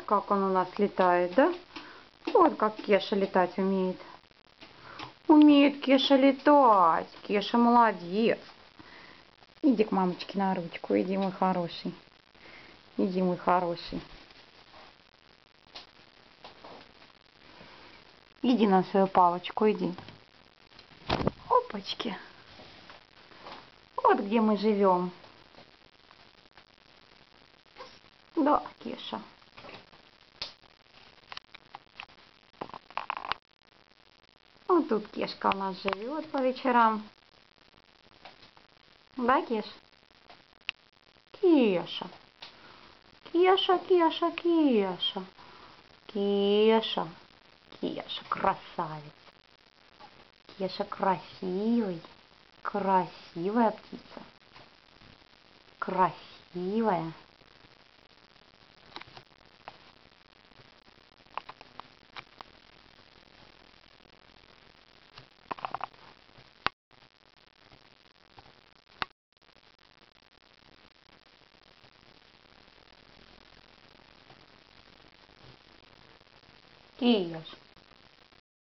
как он у нас летает, да? Вот как Кеша летать умеет. Умеет Кеша летать. Кеша молодец. Иди к мамочке на ручку. Иди, мой хороший. Иди, мой хороший. Иди на свою палочку, иди. Опачки. Вот где мы живем. Да, Кеша. Вот тут Кешка у нас живет по вечерам. Да, Кеш? Кеша. Кеша, Кеша, Кеша. Кеша. Кеша, красавец. Кеша красивый. Красивая птица. Красивая. Кеш.